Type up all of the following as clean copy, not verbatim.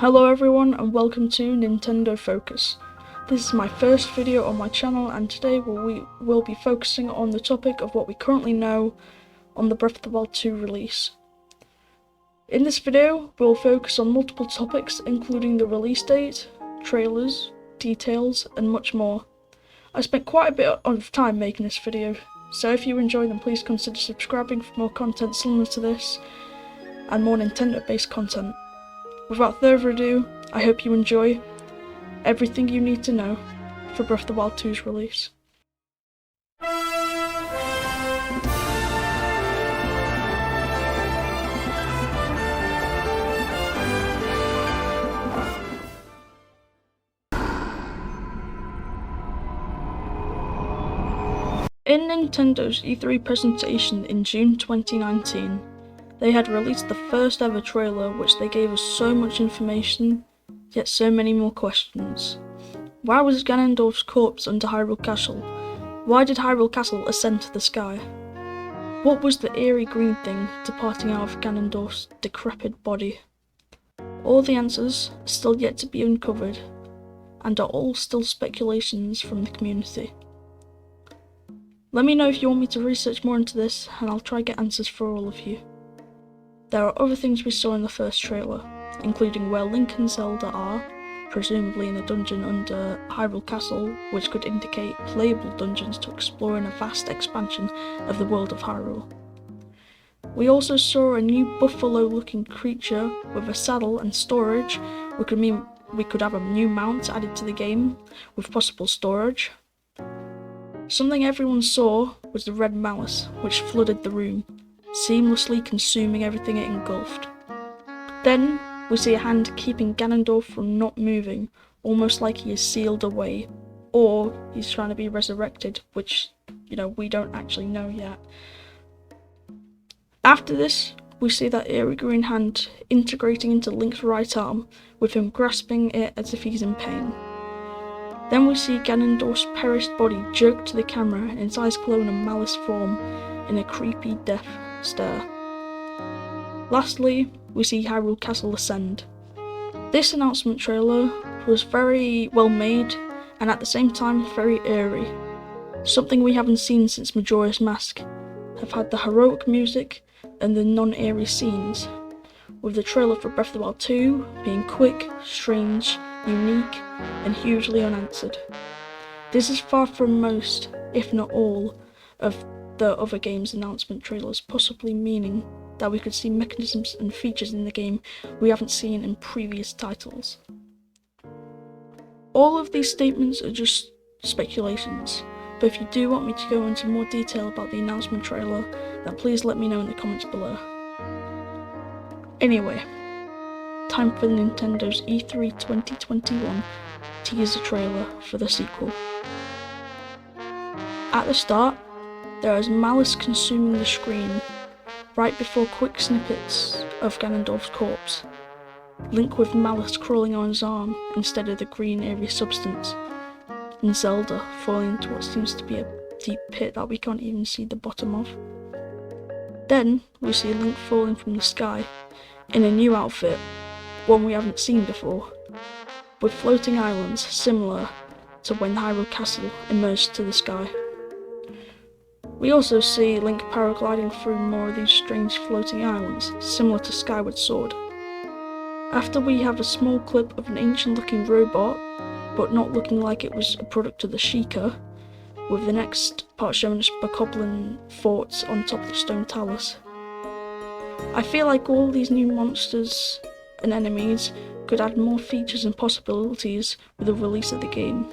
Hello everyone and welcome to Nintendo Focus. This is my first video on my channel and today we will be focusing on the topic of what we currently know on the Breath of the Wild 2 release. In this video, we'll focus on multiple topics including the release date, trailers, details and much more. I spent quite a bit of time making this video, so if you enjoy them please consider subscribing for more content similar to this and more Nintendo based content. Without further ado, I hope you enjoy everything you need to know for Breath of the Wild 2's release. In Nintendo's E3 presentation in June 2019, they had released the first ever trailer which they gave us so much information, yet so many more questions. Why was Ganondorf's corpse under Hyrule Castle? Why did Hyrule Castle ascend to the sky? What was the eerie green thing departing out of Ganondorf's decrepit body? All the answers are still yet to be uncovered, and are all still speculations from the community. Let me know if you want me to research more into this, and I'll try to get answers for all of you. There are other things we saw in the first trailer, including where Link and Zelda are, presumably in a dungeon under Hyrule Castle, which could indicate playable dungeons to explore in a vast expansion of the world of Hyrule. We also saw a new buffalo-looking creature with a saddle and storage, which could mean we could have a new mount added to the game, with possible storage. Something everyone saw was the red malice, which flooded the room, seamlessly consuming everything it engulfed. Then, we see a hand keeping Ganondorf from not moving, almost like he is sealed away, or he's trying to be resurrected, which, we don't actually know yet. After this, we see that eerie green hand integrating into Link's right arm, with him grasping it as if he's in pain. Then we see Ganondorf's perished body jerked to the camera and his eyes glow in a malice form in a creepy death stare. Lastly, we see Hyrule Castle ascend. This announcement trailer was very well made and at the same time very eerie, something we haven't seen since Majora's Mask have had the heroic music and the non-eerie scenes, with the trailer for Breath of the Wild 2 being quick, strange, unique and hugely unanswered. This is far from most, if not all, of the other game's announcement trailers, possibly meaning that we could see mechanisms and features in the game we haven't seen in previous titles. All of these statements are just speculations, but if you do want me to go into more detail about the announcement trailer, then please let me know in the comments below. Anyway, time for Nintendo's E3 2021 teaser trailer for the sequel. At the start, there is malice consuming the screen, right before quick snippets of Ganondorf's corpse. Link with malice crawling on his arm instead of the green eerie substance, and Zelda falling into what seems to be a deep pit that we can't even see the bottom of. Then we see Link falling from the sky, in a new outfit, one we haven't seen before, with floating islands similar to when Hyrule Castle emerged to the sky. We also see Link paragliding through more of these strange floating islands, similar to Skyward Sword. After we have a small clip of an ancient looking robot, but not looking like it was a product of the Sheikah, with the next part showing us Bokoblin forts on top of the stone talus. I feel like all these new monsters and enemies could add more features and possibilities with the release of the game,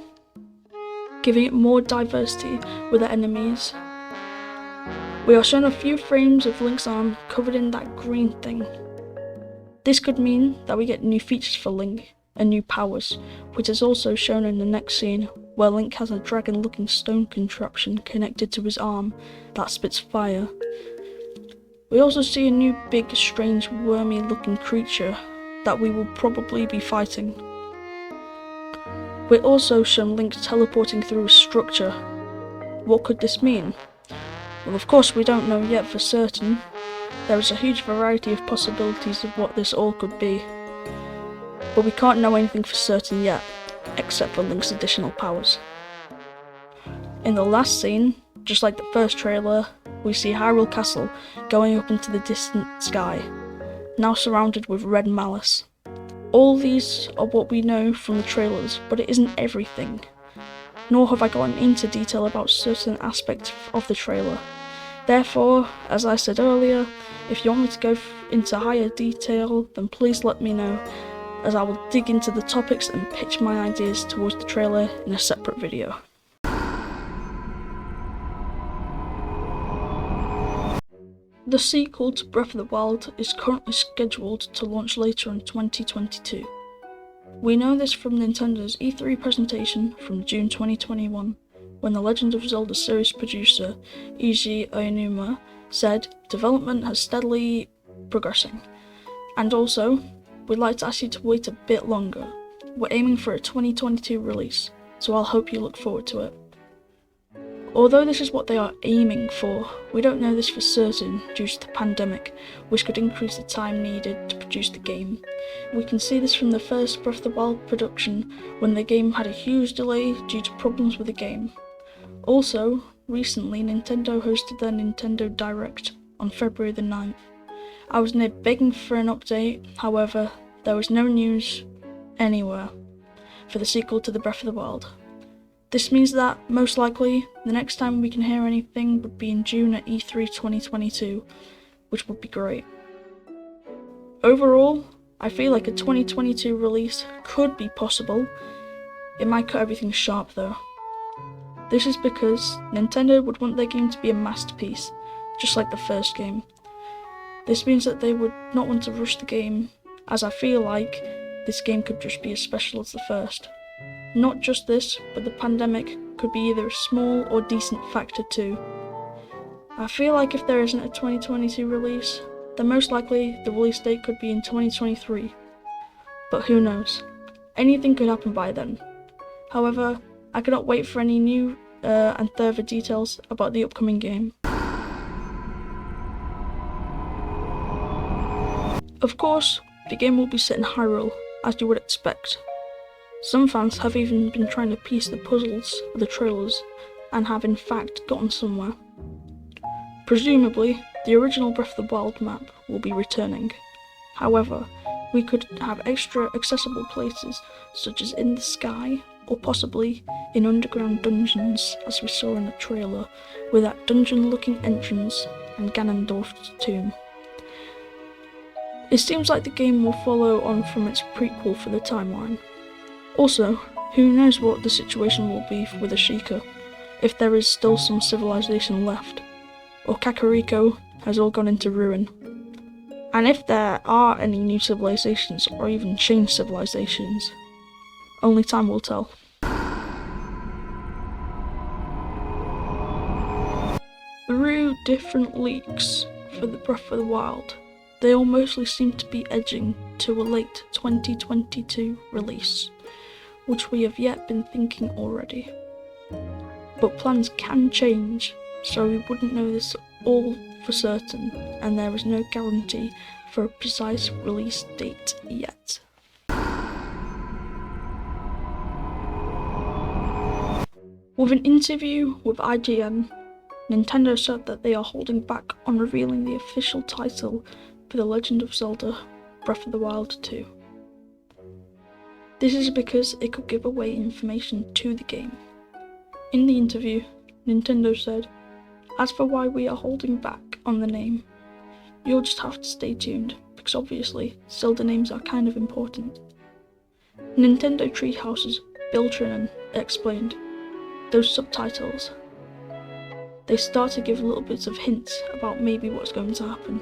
giving it more diversity with the enemies. We are shown a few frames of Link's arm covered in that green thing. This could mean that we get new features for Link and new powers, which is also shown in the next scene where Link has a dragon looking stone contraption connected to his arm that spits fire. We also see a new big strange wormy looking creature that we will probably be fighting. We're also shown Link teleporting through a structure. What could this mean? Well, of course we don't know yet for certain. There is a huge variety of possibilities of what this all could be. but we can't know anything for certain yet, except for Link's additional powers. In the last scene, just like the first trailer, we see Hyrule Castle going up into the distant sky, now surrounded with red malice. All these are what we know from the trailers, but it isn't everything. Nor have I gone into detail about certain aspects of the trailer. Therefore, as I said earlier, if you want me to go into higher detail, then please let me know, as I will dig into the topics and pitch my ideas towards the trailer in a separate video. The sequel to Breath of the Wild is currently scheduled to launch later in 2022. We know this from Nintendo's E3 presentation from June 2021, when the Legend of Zelda series producer Eiji Aonuma said development has steadily progressing. And also, we'd like to ask you to wait a bit longer. We're aiming for a 2022 release, so I'll hope you look forward to it. Although this is what they are aiming for, we don't know this for certain due to the pandemic, which could increase the time needed to produce the game. We can see this from the first Breath of the Wild production, when the game had a huge delay due to problems with the game. Also, recently Nintendo hosted their Nintendo Direct on February the 9th. I was near begging for an update, however, there was no news anywhere for the sequel to the Breath of the Wild. This means that, most likely, the next time we can hear anything would be in June at E3 2022, which would be great. Overall, I feel like a 2022 release could be possible. It might cut everything sharp though. This is because Nintendo would want their game to be a masterpiece, just like the first game. This means that they would not want to rush the game, as I feel like this game could just be as special as the first. Not just this, but the pandemic could be either a small or decent factor too. I feel like if there isn't a 2022 release, then most likely the release date could be in 2023. But who knows? Anything could happen by then. However, I cannot wait for any new and further details about the upcoming game. Of course, the game will be set in Hyrule, as you would expect. Some fans have even been trying to piece the puzzles of the trailers and have in fact gotten somewhere. Presumably, the original Breath of the Wild map will be returning. However, we could have extra accessible places such as in the sky or possibly in underground dungeons, as we saw in the trailer with that dungeon-looking entrance and Ganondorf's tomb. It seems like the game will follow on from its prequel for the timeline. Also, who knows what the situation will be with Ashika, if there is still some civilization left, or Kakariko has all gone into ruin. And if there are any new civilizations, or even changed civilizations, only time will tell. Through different leaks for the Breath of the Wild, they all mostly seem to be edging to a late 2022 release, which we have yet been thinking already. But plans can change, so we wouldn't know this all for certain, and there is no guarantee for a precise release date yet. With an interview with IGN, Nintendo said that they are holding back on revealing the official title for The Legend of Zelda Breath of the Wild 2. This is because it could give away information to the game. In the interview, Nintendo said, "As for why we are holding back on the name, you'll just have to stay tuned, because obviously Zelda names are kind of important." Nintendo Treehouse's Bill Trinan explained, "Those subtitles, they start to give little bits of hints about maybe what's going to happen.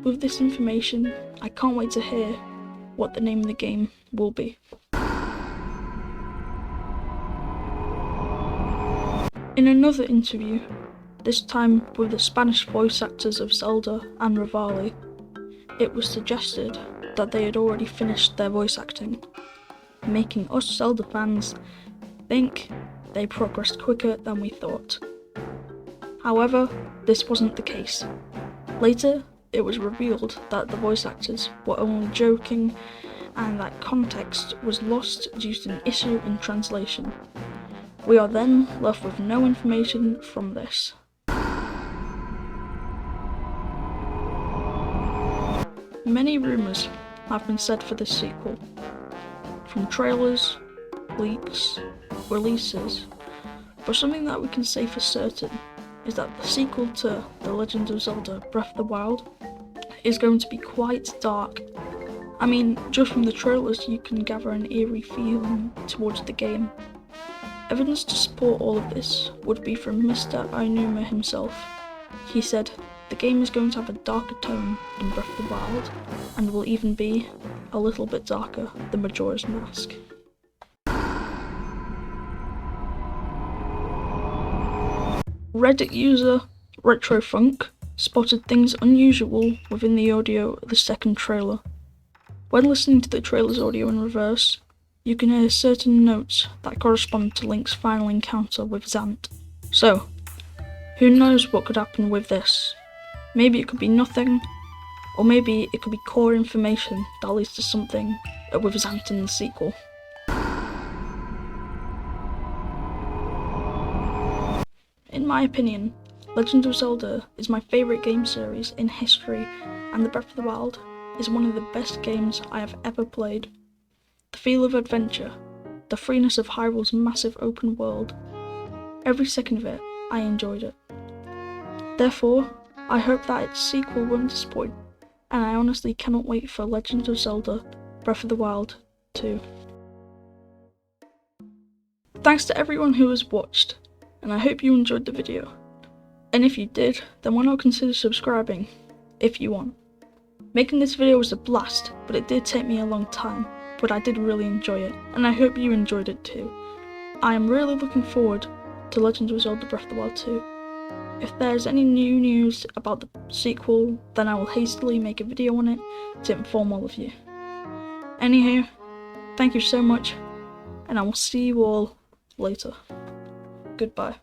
With this information, I can't wait to hear what the name of the game will be." In another interview, this time with the Spanish voice actors of Zelda and Rivali, it was suggested that they had already finished their voice acting, making us Zelda fans think they progressed quicker than we thought. However, this wasn't the case. Later, it was revealed that the voice actors were only joking and that context was lost due to an issue in translation. We are then left with no information from this. Many rumours have been said for this sequel, from trailers, leaks, releases, but something that we can say for certain is that the sequel to The Legend of Zelda Breath of the Wild is going to be quite dark. I mean, just from the trailers you can gather an eerie feeling towards the game. Evidence to support all of this would be from Mr. Aonuma himself. He said, "The game is going to have a darker tone than Breath of the Wild, and will even be a little bit darker than Majora's Mask." Reddit user RetroFunk spotted things unusual within the audio of the second trailer. When listening to the trailer's audio in reverse, you can hear certain notes that correspond to Link's final encounter with Zant. So, who knows what could happen with this? Maybe it could be nothing, or maybe it could be core information that leads to something with Zant in the sequel. In my opinion, Legend of Zelda is my favourite game series in history, and the Breath of the Wild is one of the best games I have ever played. The feel of adventure, the freeness of Hyrule's massive open world, every second of it, I enjoyed it. Therefore, I hope that its sequel won't disappoint, and I honestly cannot wait for Legend of Zelda Breath of the Wild 2. Thanks to everyone who has watched, and I hope you enjoyed the video. And if you did, then why not consider subscribing, if you want. Making this video was a blast, but it did take me a long time, but I did really enjoy it, and I hope you enjoyed it too. I am really looking forward to Legend of Zelda Breath of the Wild 2. If there's any new news about the sequel, then I will hastily make a video on it to inform all of you. Anywho, thank you so much, and I will see you all later. Goodbye.